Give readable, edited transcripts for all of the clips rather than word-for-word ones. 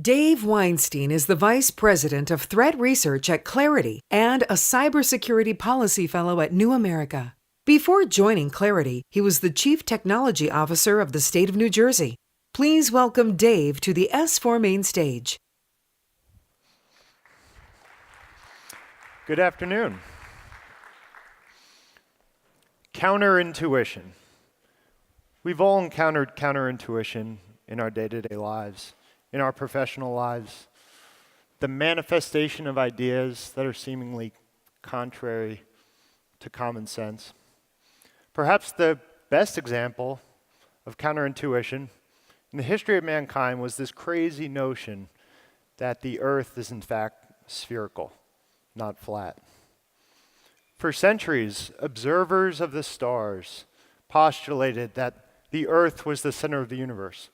Dave Weinstein is the Vice President of Threat Research at Clarity and a Cybersecurity Policy Fellow at New America. Before joining Clarity, he was the Chief Technology Officer of the state of New Jersey. Please welcome Dave to the S4 main stage. Good afternoon. Counterintuition. We've all encountered counterintuition in our day-to-day lives, in our professional lives. The manifestation of ideas that are seemingly contrary to common sense. Perhaps the best example of counterintuition in the history of mankind was this crazy notion that the Earth is in fact spherical, not flat. For centuries, observers of the stars postulated that the Earth was the center of the universe,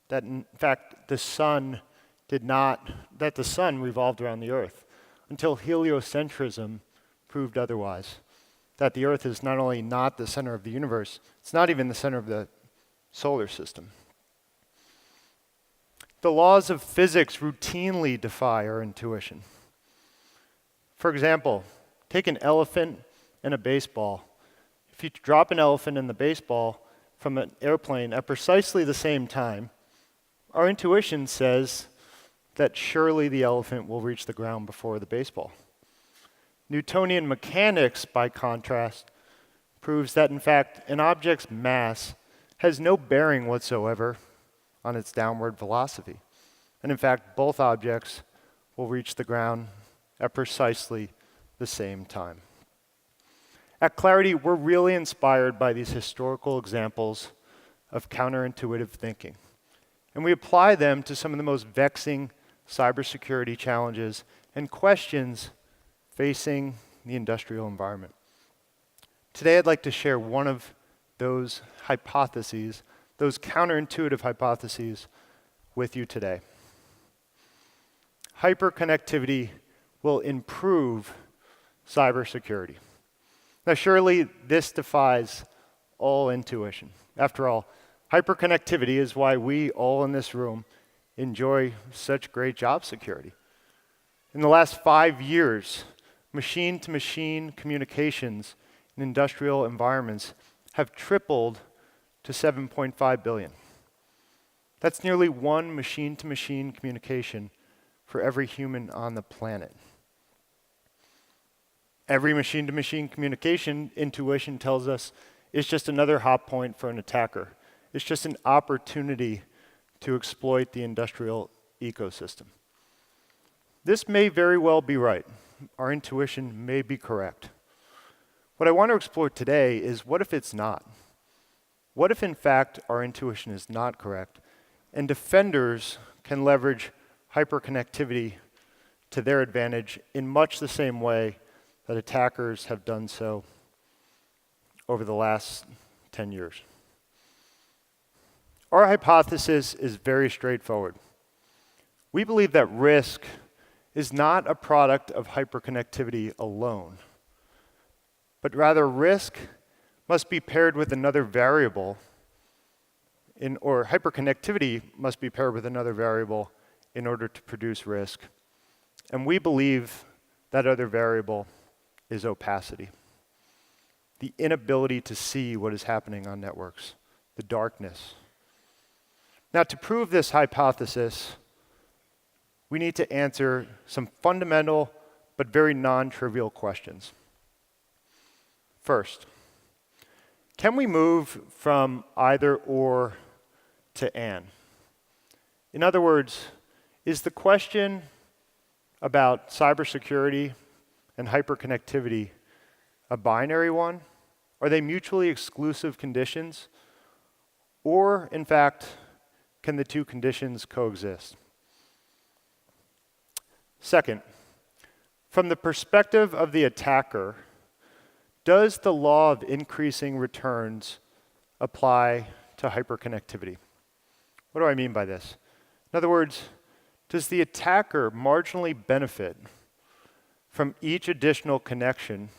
that in fact the sun revolved around the Earth, until heliocentrism proved otherwise, that the Earth is not only not the center of the universe, it's not even the center of the solar system. The laws of physics routinely defy our intuition. For example, take an elephant and a baseball. If you drop an elephant and the baseball from an airplane at precisely the same time, our intuition says that surely the elephant will reach the ground before the baseball. Newtonian mechanics, by contrast, proves that in fact an object's mass has no bearing whatsoever on its downward velocity. And in fact, both objects will reach the ground at precisely the same time. At Clarity, we're really inspired by these historical examples of counterintuitive thinking. And we apply them to some of the most vexing cybersecurity challenges and questions facing the industrial environment. Today, I'd like to share one of those hypotheses, those counterintuitive hypotheses, with you today. Hyperconnectivity will improve cybersecurity. Now, surely this defies all intuition. After all, hyperconnectivity is why we all in this room enjoy such great job security. In the last 5 years, machine-to-machine communications in industrial environments have tripled to 7.5 billion. That's nearly one machine-to-machine communication for every human on the planet. Every machine-to-machine communication, intuition tells us, is just another hot point for an attacker. It's just an opportunity to exploit the industrial ecosystem. This may very well be right. Our intuition may be correct. What I want to explore today is, what if it's not? What if in fact our intuition is not correct, and defenders can leverage hyperconnectivity to their advantage in much the same way that attackers have done so over the last 10 years. Our hypothesis is very straightforward. We believe that risk is not a product of hyperconnectivity alone, but rather risk must be paired with another variable, or hyperconnectivity must be paired with another variable in order to produce risk. And we believe that other variable is opacity, the inability to see what is happening on networks, the darkness. Now, to prove this hypothesis, we need to answer some fundamental but very non-trivial questions. First, can we move from either or to and? In other words, is the question about cybersecurity and hyperconnectivity a binary one? Are they mutually exclusive conditions? Or, in fact, can the two conditions coexist? Second, from the perspective of the attacker, does the law of increasing returns apply to hyperconnectivity? What do I mean by this? In other words, does the attacker marginally benefit from each additional connection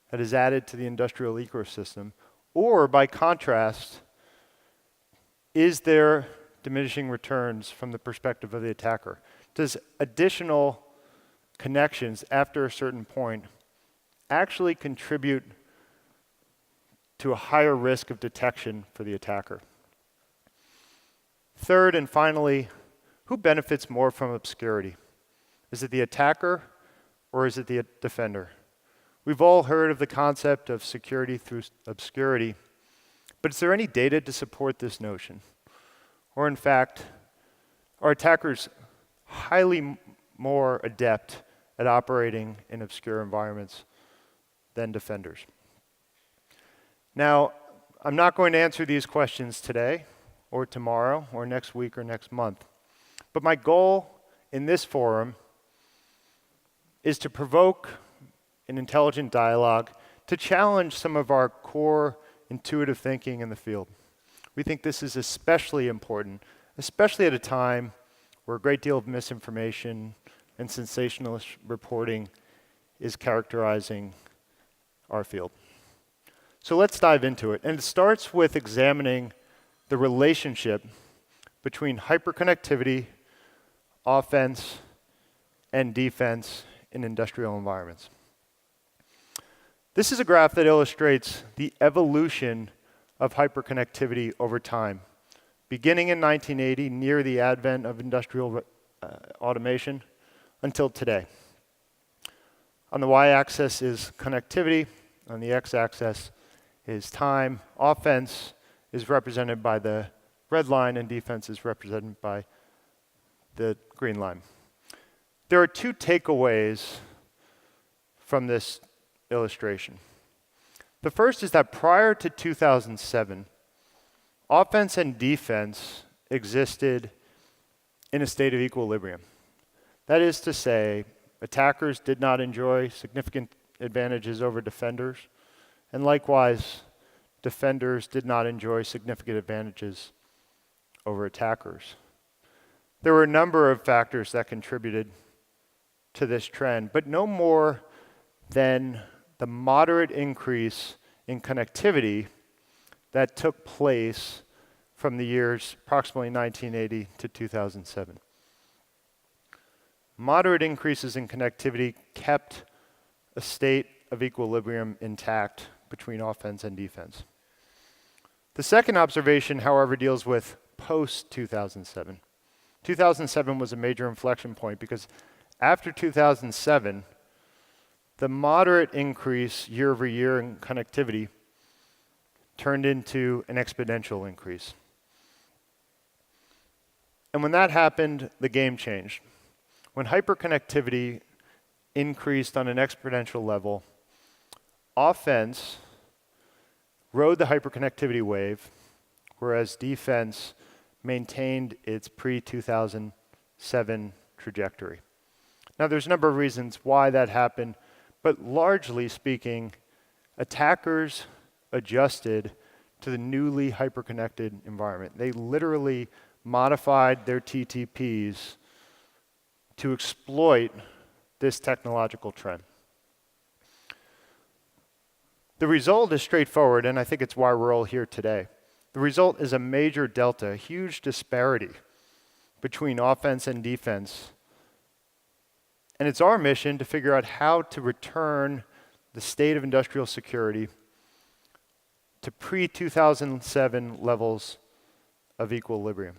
that is added to the industrial ecosystem? Or, by contrast, is there diminishing returns from the perspective of the attacker? Does additional connections after a certain point actually contribute to a higher risk of detection for the attacker? Third and finally, who benefits more from obscurity? Is it the attacker or is it the defender? We've all heard of the concept of security through obscurity, but is there any data to support this notion? Or in fact, are attackers highly more adept at operating in obscure environments than defenders? Now, I'm not going to answer these questions today or tomorrow or next week or next month, but my goal in this forum is to provoke an intelligent dialogue to challenge some of our core intuitive thinking in the field. We think this is especially important, especially at a time where a great deal of misinformation and sensationalist reporting is characterizing our field. So let's dive into it. And it starts with examining the relationship between hyperconnectivity, offense, and defense in industrial environments. This is a graph that illustrates the evolution of hyperconnectivity over time, beginning in 1980, near the advent of industrial automation, until today. On the y-axis is connectivity, on the x-axis is time. Offense is represented by the red line, and defense is represented by the green line. There are two takeaways from this illustration. The first is that prior to 2007, offense and defense existed in a state of equilibrium. That is to say, attackers did not enjoy significant advantages over defenders, and likewise, defenders did not enjoy significant advantages over attackers. There were a number of factors that contributed to this trend, but no more than the moderate increase in connectivity that took place from the years approximately 1980 to 2007. Moderate increases in connectivity kept a state of equilibrium intact between offense and defense. The second observation, however, deals with post-2007. 2007 was a major inflection point because after 2007, the moderate increase year over year in connectivity turned into an exponential increase. And when that happened, the game changed. When hyperconnectivity increased on an exponential level, offense rode the hyperconnectivity wave, whereas defense maintained its pre-2007 trajectory. Now, there's a number of reasons why that happened, but largely speaking, attackers adjusted to the newly hyperconnected environment. They literally modified their TTPs to exploit this technological trend. The result is straightforward, and I think it's why we're all here today. The result is a major delta, a huge disparity between offense and defense. And it's our mission to figure out how to return the state of industrial security to pre-2007 levels of equilibrium.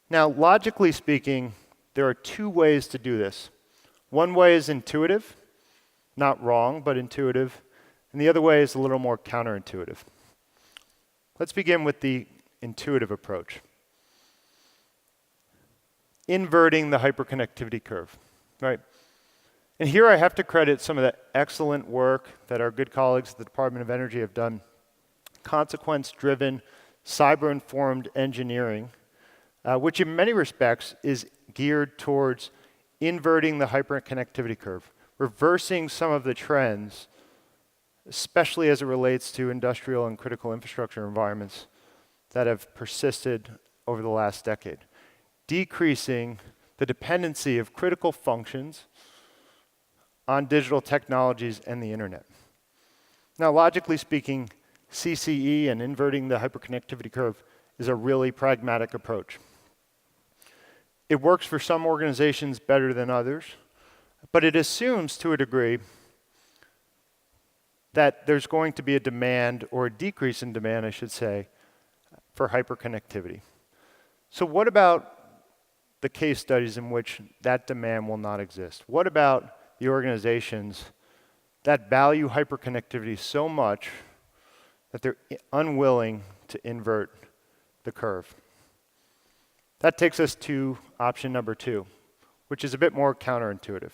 Now, logically speaking, there are two ways to do this. One way is intuitive, not wrong, but intuitive. And the other way is a little more counterintuitive. Let's begin with the intuitive approach. Inverting the hyperconnectivity curve, right? And here I have to credit some of the excellent work that our good colleagues at the Department of Energy have done. Consequence-driven, cyber-informed engineering, which in many respects is geared towards inverting the hyperconnectivity curve, reversing some of the trends, especially as it relates to industrial and critical infrastructure environments that have persisted over the last decade, decreasing the dependency of critical functions on digital technologies and the internet. Now, logically speaking, CCE and inverting the hyperconnectivity curve is a really pragmatic approach. It works for some organizations better than others, but it assumes to a degree that there's going to be a demand, or a decrease in demand, I should say, for hyperconnectivity. So what about the case studies in which that demand will not exist? What about the organizations that value hyperconnectivity so much that they're unwilling to invert the curve? That takes us to option number 2, which is a bit more counterintuitive.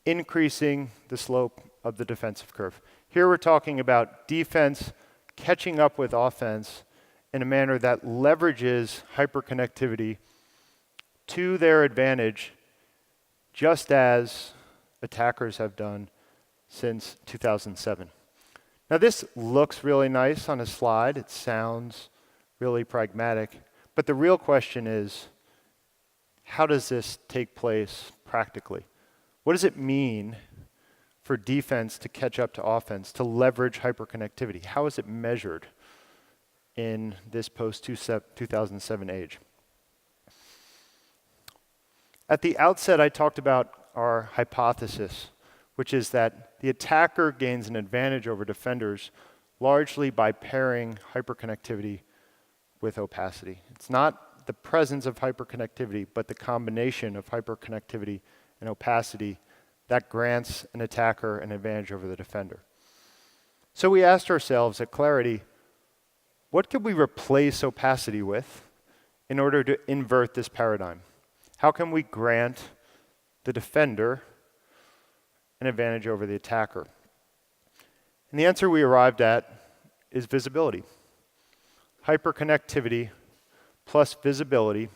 Increasing the slope of the defensive curve. Here we're talking about defense catching up with offense in a manner that leverages hyperconnectivity to their advantage, just as attackers have done since 2007. Now this looks really nice on a slide. It sounds really pragmatic. But the real question is, how does this take place practically? What does it mean for defense to catch up to offense, to leverage hyperconnectivity? How is it measured in this post-2007 age? At the outset, I talked about our hypothesis, which is that the attacker gains an advantage over defenders largely by pairing hyperconnectivity with opacity. It's not the presence of hyperconnectivity, but the combination of hyperconnectivity and opacity that grants an attacker an advantage over the defender. So we asked ourselves at Clarity, what could we replace opacity with in order to invert this paradigm? How can we grant the defender an advantage over the attacker? And the answer we arrived at is visibility. Hyperconnectivity plus visibility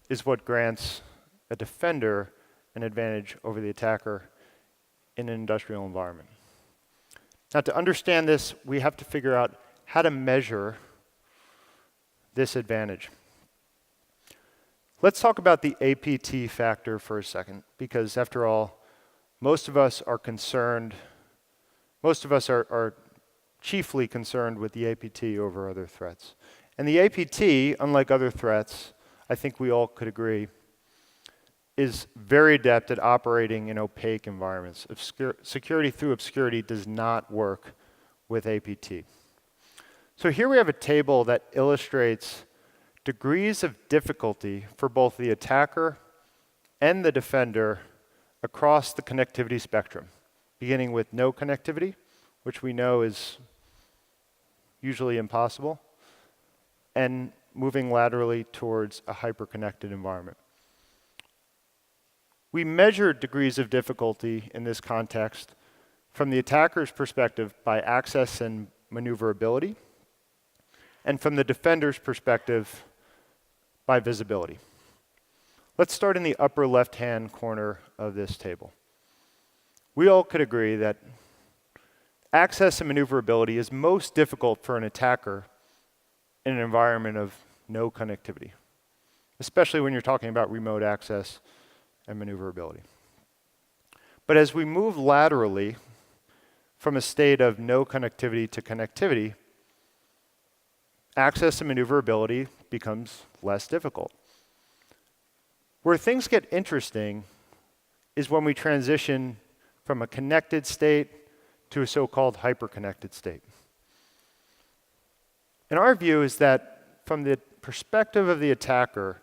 is what grants a defender an advantage over the attacker in an industrial environment. Now, to understand this, we have to figure out how to measure this advantage. Let's talk about the APT factor for a second, because after all, most of us are chiefly concerned with the APT over other threats. And the APT, unlike other threats, I think we all could agree, is very adept at operating in opaque environments. Security through obscurity does not work with APT. So here we have a table that illustrates degrees of difficulty for both the attacker and the defender across the connectivity spectrum, beginning with no connectivity, which we know is usually impossible, and moving laterally towards a hyperconnected environment. We measured degrees of difficulty in this context from the attacker's perspective by access and maneuverability, and from the defender's perspective by visibility. Let's start in the upper left-hand corner of this table. We all could agree that access and maneuverability is most difficult for an attacker in an environment of no connectivity, especially when you're talking about remote access and maneuverability. But as we move laterally from a state of no connectivity to connectivity, access and maneuverability becomes less difficult. Where things get interesting is when we transition from a connected state to a so-called hyperconnected state. And our view is that from the perspective of the attacker,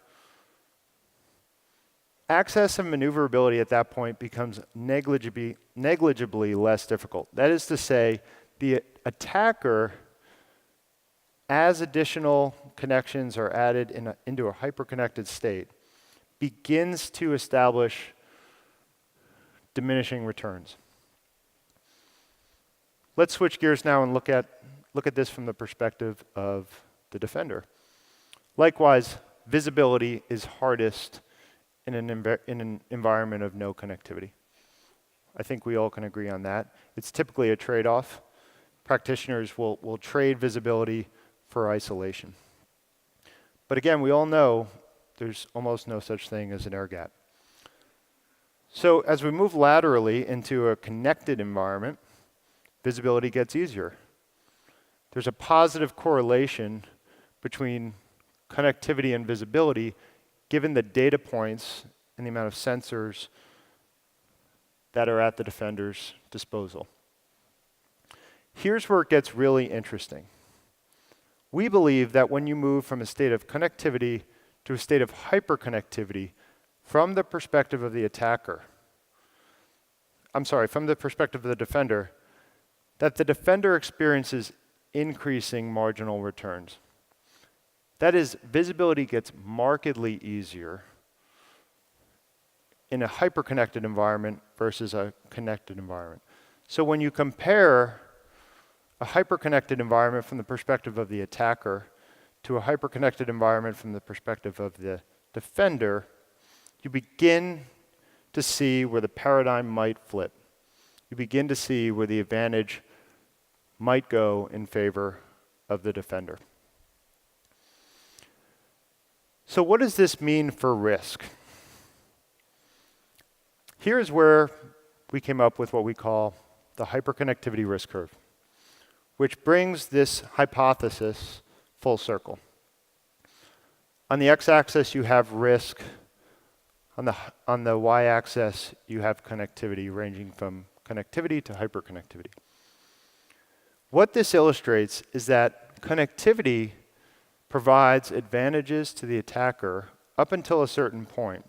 access and maneuverability at that point becomes negligibly less difficult. That is to say, the attacker, as additional connections are added into a hyperconnected state, begins to establish diminishing returns. Let's switch gears now and look at this from the perspective of the defender. Likewise, visibility is hardest in an environment of no connectivity. I think we all can agree on that. It's typically a trade-off. Practitioners will trade visibility for isolation. But again, we all know there's almost no such thing as an air gap. So as we move laterally into a connected environment, visibility gets easier. There's a positive correlation between connectivity and visibility given the data points and the amount of sensors that are at the defender's disposal. Here's where it gets really interesting. We believe that when you move from a state of connectivity to a state of hyperconnectivity from the perspective of the attacker, from the perspective of the defender, that the defender experiences increasing marginal returns. That is, visibility gets markedly easier in a hyper-connected environment versus a connected environment. So when you compare a hyper-connected environment from the perspective of the attacker to a hyper-connected environment from the perspective of the defender, you begin to see where the paradigm might flip. You begin to see where the advantage might go in favor of the defender. So what does this mean for risk? Here's where we came up with what we call the hyperconnectivity risk curve, which brings this hypothesis full circle. On the x-axis, you have risk. On the y-axis, you have connectivity, ranging from connectivity to hyperconnectivity. What this illustrates is that connectivity provides advantages to the attacker up until a certain point.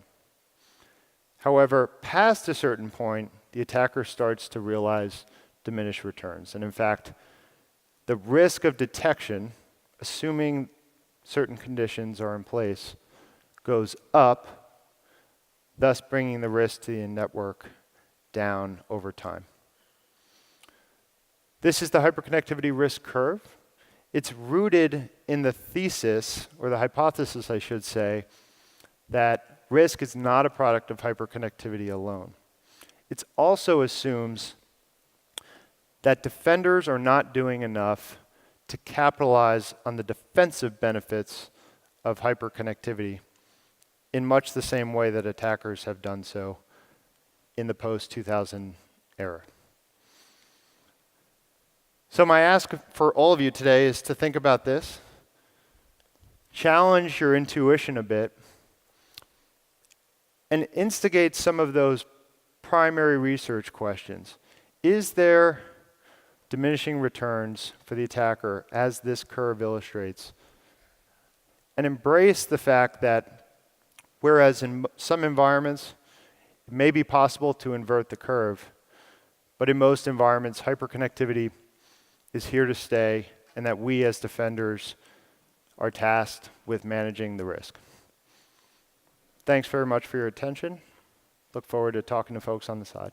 However, past a certain point, the attacker starts to realize diminished returns. And in fact, the risk of detection, assuming certain conditions are in place, goes up, thus bringing the risk to the network down over time. This is the hyperconnectivity risk curve. It's rooted in the thesis, or the hypothesis, I should say, that risk is not a product of hyperconnectivity alone. It also assumes that defenders are not doing enough to capitalize on the defensive benefits of hyperconnectivity in much the same way that attackers have done so in the post-2000 era. So my ask for all of you today is to think about this, challenge your intuition a bit, and instigate some of those primary research questions. Is there diminishing returns for the attacker, as this curve illustrates? And embrace the fact that whereas in some environments it may be possible to invert the curve, but in most environments hyperconnectivity is here to stay, and that we as defenders are tasked with managing the risk. Thanks very much for your attention. Look forward to talking to folks on the side.